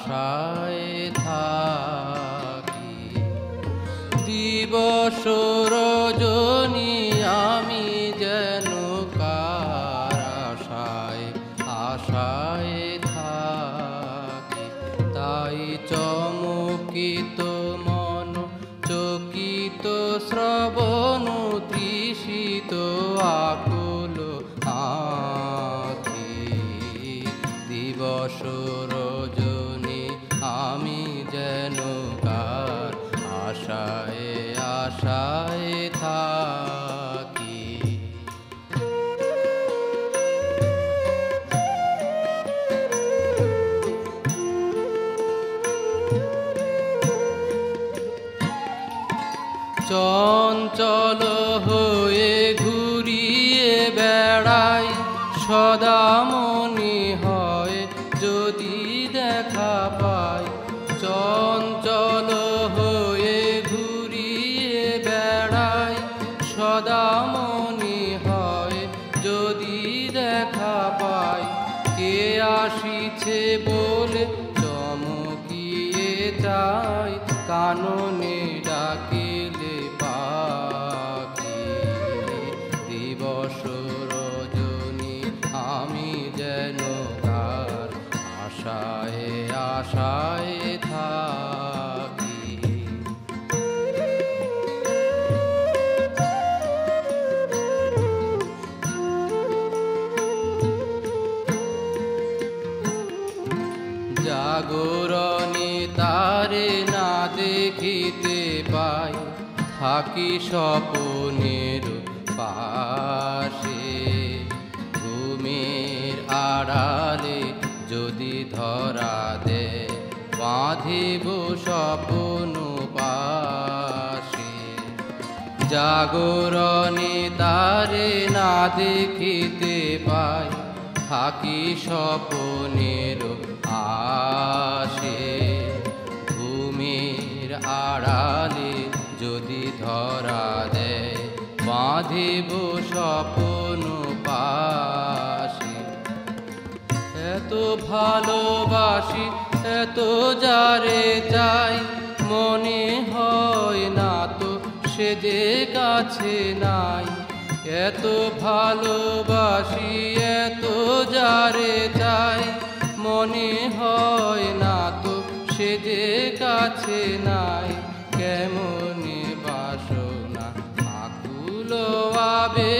আশায় থাকি। দিবস রজনী আমি যেন কার আশায় আশায় থাকি। তাই চমকিত মন চকিত শ্রবণ তৃষিত আকুল আঁখি। দিবস রজনী আমি যেন কার আশায় আশায় থাকি। চঞ্চল হয়ে ঘুরিয়ে বেড়াই সদা মনে হয় যদি দেখা পাই। চঞ্চল হয়ে ঘুরিয়ে বেড়াই সদা মনে হয় যদি দেখা পাই। কে আসিছে বলে চমকিয়ে যাই কাননে ডাকিলে পাখি। দিবস রজনী আমি যেন কার আশায় আশায় থাকি। জাগরণে তারে না দেখিতে পাই থাকি স্বপনের পাশে। ঘুমের আড়ালে যদি ধরা দে বাঁধিব স্বপন পাশে। জাগরণে তারে না দেখিতে পাই থাকি স্বপনের আশে। ঘুমের আড়ালে যদি ধরা দেয় বাঁধিব স্বপন পাশে। এত ভালোবাসি এত যারে চাই মনে হয় না তো সে যে কাছে নাই। এত ভালোবাসি এত যারে চাই মনে হয় না তো সে যে কাছে নাই। কেমনে বাসনা আকুল আবে